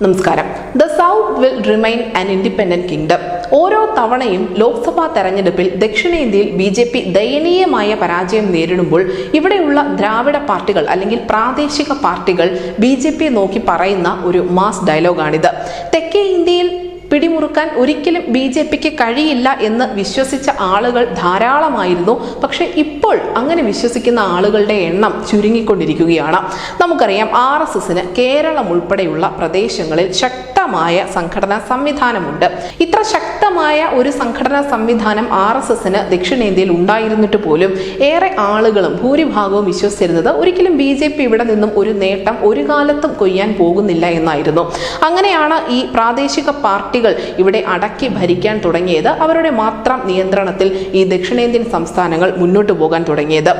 നമസ്കാരം. The south will remain an independent kingdom. ഓരോ തവണയും ലോക്സഭാ തെരഞ്ഞെടുപ്പിൽ ദക്ഷിണേന്ത്യയിൽ ബി.ജെ.പി. ദയനീയമായ പരാജയം നേരിടുമ്പോൾ ഇവിടെയുള്ള ദ്രാവിഡ പാർട്ടികൾ അല്ലെങ്കിൽ പ്രാദേശിക പാർട്ടികൾ ബി.ജെ.പി. നോക്കി പറയുന്ന ഒരു മാസ് ഡയലോഗാണിത്. തെക്കേ ഇന്ത്യയിൽ പിടിമുറുക്കാൻ ഒരിക്കലും ബി.ജെ.പിക്ക് കഴിയില്ല എന്ന് വിശ്വസിച്ച ആളുകൾ ധാരാളമായിരുന്നു. പക്ഷെ ഇപ്പോൾ അങ്ങനെ വിശ്വസിക്കുന്ന ആളുകളുടെ എണ്ണം ചുരുങ്ങിക്കൊണ്ടിരിക്കുകയാണ്. നമുക്കറിയാം, RSSന് കേരളം ഉൾപ്പെടെയുള്ള പ്രദേശങ്ങളിൽ ശക്തമായ സംഘടനാ സംവിധാനമുണ്ട്. ഇത്ര ശക്തമായ ഒരു സംഘടനാ സംവിധാനം RSSന് ദക്ഷിണേന്ത്യയിൽ ഉണ്ടായിരുന്നിട്ട് പോലും ഏറെ ആളുകളും ഭൂരിഭാഗവും വിശ്വസിച്ചിരുന്നത് ഒരിക്കലും ബി.ജെ.പി. ഇവിടെ നിന്നും ഒരു നേട്ടം ഒരു കാലത്തും കൊയ്യാൻ പോകുന്നില്ല എന്നായിരുന്നു. അങ്ങനെയാണ് ഈ പ്രാദേശിക പാർട്ടികൾ ഇവിടെ അടക്കി ഭരിക്കാൻ തുടങ്ങിയത്. അവരുടെ മാത്രം നിയന്ത്രണത്തിൽ ഈ ദക്ഷിണേന്ത്യൻ സംസ്ഥാനങ്ങൾ മുന്നോട്ട് പോകാൻ തുടങ്ങിയത്.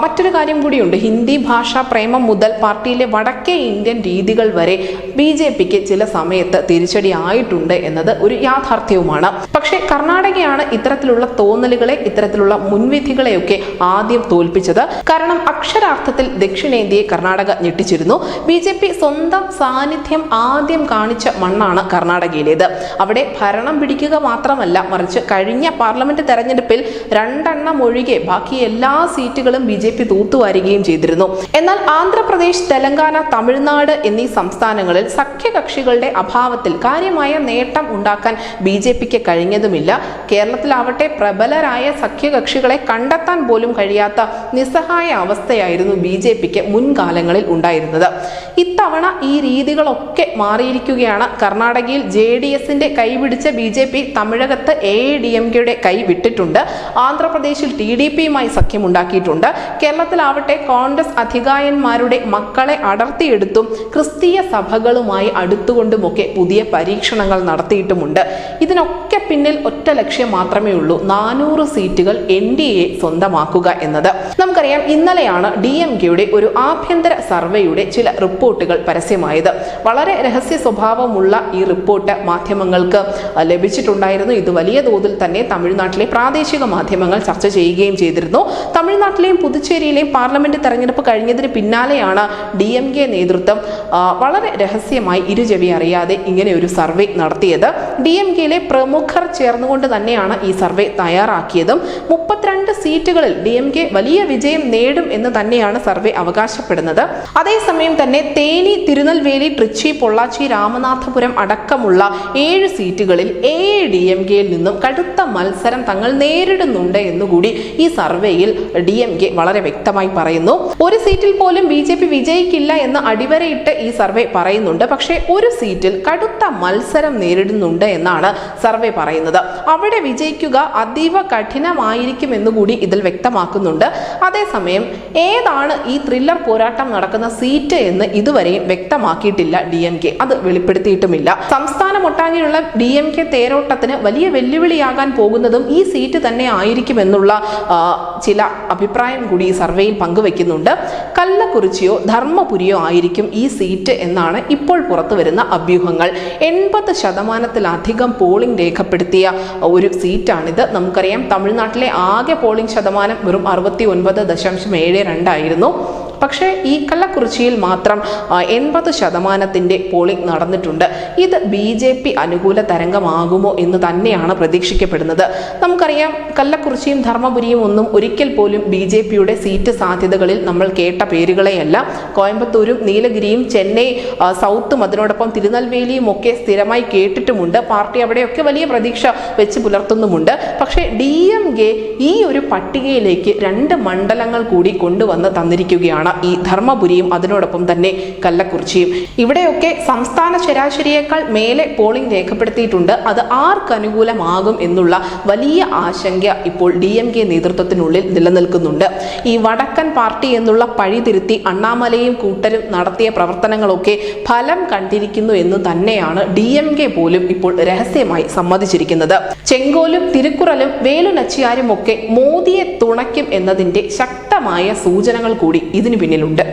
മറ്റൊരു കാര്യം കൂടിയുണ്ട്. ഹിന്ദി ഭാഷാ പ്രേമം മുതൽ പാർട്ടിയിലെ വടക്കേ ഇന്ത്യൻ രീതികൾ വരെ ബി.ജെ.പിക്ക് ചില സമയത്ത് തിരിച്ചടി ആയിട്ടുണ്ട് എന്നത് ഒരു യാഥാർത്ഥ്യവുമാണ്. പക്ഷേ കർണാടകയാണ് ഇത്തരത്തിലുള്ള തോന്നലുകളെ, ഇത്തരത്തിലുള്ള മുൻവിധികളെയൊക്കെ ആദ്യം തോൽപ്പിച്ചത്. കാരണം അക്ഷരാർത്ഥത്തിൽ ദക്ഷിണേന്ത്യയെ കർണാടക ഞെട്ടിച്ചിരുന്നു. ബി.ജെ.പി. സ്വന്തം സാന്നിധ്യം ആദ്യം കാണിച്ച മണ്ണാണ് കർണാടകയിലേത്. അവിടെ ഭരണം പിടിക്കുക മാത്രമല്ല, മറിച്ച് കഴിഞ്ഞ പാർലമെന്റ് തെരഞ്ഞെടുപ്പിൽ 2 ഒഴികെ ബാക്കി എല്ലാ സീറ്റുകളും ബി.ജെ.പി. തൂത്തുവാരുകയും ചെയ്തിരുന്നു. എന്നാൽ ആന്ധ്രാപ്രദേശ്, തെലങ്കാന, തമിഴ്നാട് എന്നീ സംസ്ഥാനങ്ങളിൽ സഖ്യകക്ഷികളുടെ അഭാവത്തിൽ കാര്യമായ നേട്ടം ഉണ്ടാക്കാൻ ബി.ജെ.പിക്ക് കഴിഞ്ഞതുമില്ല. കേരളത്തിലാവട്ടെ പ്രബലരായ സഖ്യകക്ഷികളെ കണ്ടെത്താൻ പോലും കഴിയാത്ത നിസ്സഹായ അവസ്ഥയായിരുന്നു ബി.ജെ.പിക്ക് മുൻകാലങ്ങളിൽ ഉണ്ടായിരുന്നത്. ഇത്തവണ ഈ രീതികളൊക്കെ മാറിയിരിക്കുകയാണ്. കർണാടകയിൽ JDSന്റെ കൈപിടിച്ച ബി.ജെ.പി. തമിഴകത്ത് AIADMKയുടെ കൈ വിട്ടിട്ടുണ്ട്. ആന്ധ്രാപ്രദേശിൽ TDPയുമായി സഖ്യമുണ്ടാക്കിയിട്ടുണ്ട്. കേരളത്തിലാവട്ടെ കോൺഗ്രസ് അധികായന്മാരുടെ മക്കളെ അടർത്തിയെടുത്തും ക്രിസ്തീയ സഭകളുമായി അടുത്തുകൊണ്ടുമൊക്കെ പുതിയ പരീക്ഷണങ്ങൾ നടത്തിയിട്ടുമുണ്ട്. ഇതിനൊക്കെ പിന്നിൽ ഒറ്റ ലക്ഷ്യം മാത്രമേ ഉള്ളൂ: 400 സീറ്റുകൾ NDA സ്വന്തമാക്കുക എന്നത്. നമുക്കറിയാം, ഇന്നലെയാണ് DMKയുടെ ഒരു ആഭ്യന്തര സർവേയുടെ ചില റിപ്പോർട്ടുകൾ പരസ്യമായത്. വളരെ രഹസ്യ സ്വഭാവമുള്ള ഈ റിപ്പോർട്ട് മാധ്യമങ്ങൾക്ക് ലഭിച്ചിട്ടുണ്ടായിരുന്നു. ഇത് വലിയ തോതിൽ തന്നെ തമിഴ്നാട്ടിലെ പ്രാദേശിക മാധ്യമങ്ങൾ ചർച്ച ചെയ്യുകയും ചെയ്തിരുന്നു. തമിഴ്നാട്ടിലെയും പുതുച്ചേരിയിലെയും പാർലമെന്റ് തെരഞ്ഞെടുപ്പ് കഴിഞ്ഞതിന് പിന്നാലെയാണ് DMK നേതൃത്വം വളരെ രഹസ്യമായി ഇരുചെവി അറിയാതെ ഇങ്ങനെ ഒരു സർവേ നടത്തിയത്. DMKയിലെ പ്രമുഖർ ചേർന്നുകൊണ്ട് തന്നെയാണ് ഈ സർവേ തയ്യാറാക്കിയതും. 32 സീറ്റുകളിൽ DMK വലിയ വിജയം നേടും എന്ന് തന്നെയാണ് സർവേ അവകാശപ്പെടുന്നത്. അതേസമയം തന്നെ തേനി, തിരുനെൽവേലി, ട്രിച്ചി, പൊള്ളാച്ചി, രാമനാഥപുരം അടക്കമുള്ള 7 സീറ്റുകളിൽ AIADMKയിൽ നിന്നും കടുത്ത മത്സരം തങ്ങൾ നേരിടുന്നുണ്ട് എന്നുകൂടി ഈ സർവേയിൽ DMK വളരെ വ്യക്തമായി പറയുന്നു. ഒരു സീറ്റിൽ പോലും ബി.ജെ.പി. വിജയിക്കില്ല എന്ന് അടിവരയിട്ട് ഈ സർവേ പറയുന്നുണ്ട്. പക്ഷേ ഒരു സീറ്റിൽ കടുത്ത മത്സരം നേരിടുന്നുണ്ട് എന്നാണ് സർവേ പറയുന്നത്. അവിടെ വിജയിക്കുക അതീവ കഠിനമായിരിക്കും എന്നുകൂടി ഇതിൽ വ്യക്തമാക്കുന്നുണ്ട്. അതേസമയം ഏതാണ് ഈ ത്രില്ലർ പോരാട്ടം നടക്കുന്ന സീറ്റ് എന്ന് ഇതുവരെയും വ്യക്തമാക്കിയിട്ടില്ല DMK. അത് വെളിപ്പെടുത്തിയിട്ടുമില്ല. സംസ്ഥാനമൊട്ടാകെയുള്ള DMK തേരോട്ടത്തിന് വലിയ വെല്ലുവിളിയാകാൻ പോകുന്നതും ഈ സീറ്റ് തന്നെ ആയിരിക്കുമെന്നുള്ള ചില അഭിപ്രായം കൂടി ഈ സർവേയിൽ പങ്കുവെക്കുന്നുണ്ട്. കല്ലക്കുറിച്ചിയോ ധർമ്മപുരിയോ ആയിരിക്കും ഈ സീറ്റ് എന്നാണ് ഇപ്പോൾ പുറത്തു വരുന്ന അഭ്യൂഹങ്ങൾ. 80% പോളിംഗ് രേഖപ്പെടുത്തിയ ഒരു സീറ്റാണിത്. നമുക്കറിയാം, തമിഴ്നാട്ടിലെ ആകെ പോളിംഗ് ശതമാനം വെറും 69.72 ആയിരുന്നു. പക്ഷേ ഈ കള്ളക്കുറിച്ചിയിൽ മാത്രം 80% പോളിംഗ് നടന്നിട്ടുണ്ട്. ഇത് ബി.ജെ.പി. അനുകൂല തരംഗമാകുമോ എന്ന് തന്നെയാണ് പ്രതീക്ഷിക്കപ്പെടുന്നത്. നമുക്കറിയാം, കള്ളക്കുറിച്ചിയും ധർമ്മപുരിയും ഒന്നും ഒരിക്കൽ പോലും ബി.ജെ.പിയുടെ സീറ്റ് സാധ്യതകളിൽ നമ്മൾ കേട്ട പേരുകളെയല്ല. കോയമ്പത്തൂരും നീലഗിരിയും ചെന്നൈ സൗത്തും അതിനോടൊപ്പം തിരുനെൽവേലിയും ഒക്കെ സ്ഥിരമായി കേട്ടിട്ടുമുണ്ട്. പാർട്ടി അവിടെയൊക്കെ വലിയ പ്രതീക്ഷ വെച്ച് പുലർത്തുന്നുമുണ്ട്. പക്ഷേ DMK ഈ ഒരു പട്ടികയിലേക്ക് 2 മണ്ഡലങ്ങൾ കൂടി കൊണ്ടുവന്ന് തന്നിരിക്കുകയാണ്. ഈ ധർമ്മപുരിയും അതിനോടൊപ്പം തന്നെ കല്ലക്കുറിച്ചിയും. ഇവിടെയൊക്കെ സംസ്ഥാന ശരാശരിയേക്കാൾ മേലെ പോളിംഗ് രേഖപ്പെടുത്തിയിട്ടുണ്ട്. അത് ആർക്ക് അനുകൂലമാകും എന്നുള്ള വലിയ ആശങ്ക ഇപ്പോൾ DMK നേതൃത്വത്തിനുള്ളിൽ നിലനിൽക്കുന്നുണ്ട്. ഈ വടക്കൻ പാർട്ടി എന്നുള്ള പഴി തിരുത്തി അണ്ണാമലയും കൂട്ടരും നടത്തിയ പ്രവർത്തനങ്ങളൊക്കെ ഫലം കണ്ടിരിക്കുന്നു എന്ന് തന്നെയാണ് DMK പോലും ഇപ്പോൾ രഹസ്യമായി സമ്മതിച്ചിരിക്കുന്നത്. ചെങ്കോലും തിരുക്കുറലും വേലു നച്ചിയാരും ഒക്കെ മോദിയെ തുണയ്ക്കും എന്നതിന്റെ ശക്തമായ സൂചനകൾ കൂടി ഇതിനു പിന്നിലുണ്ട്.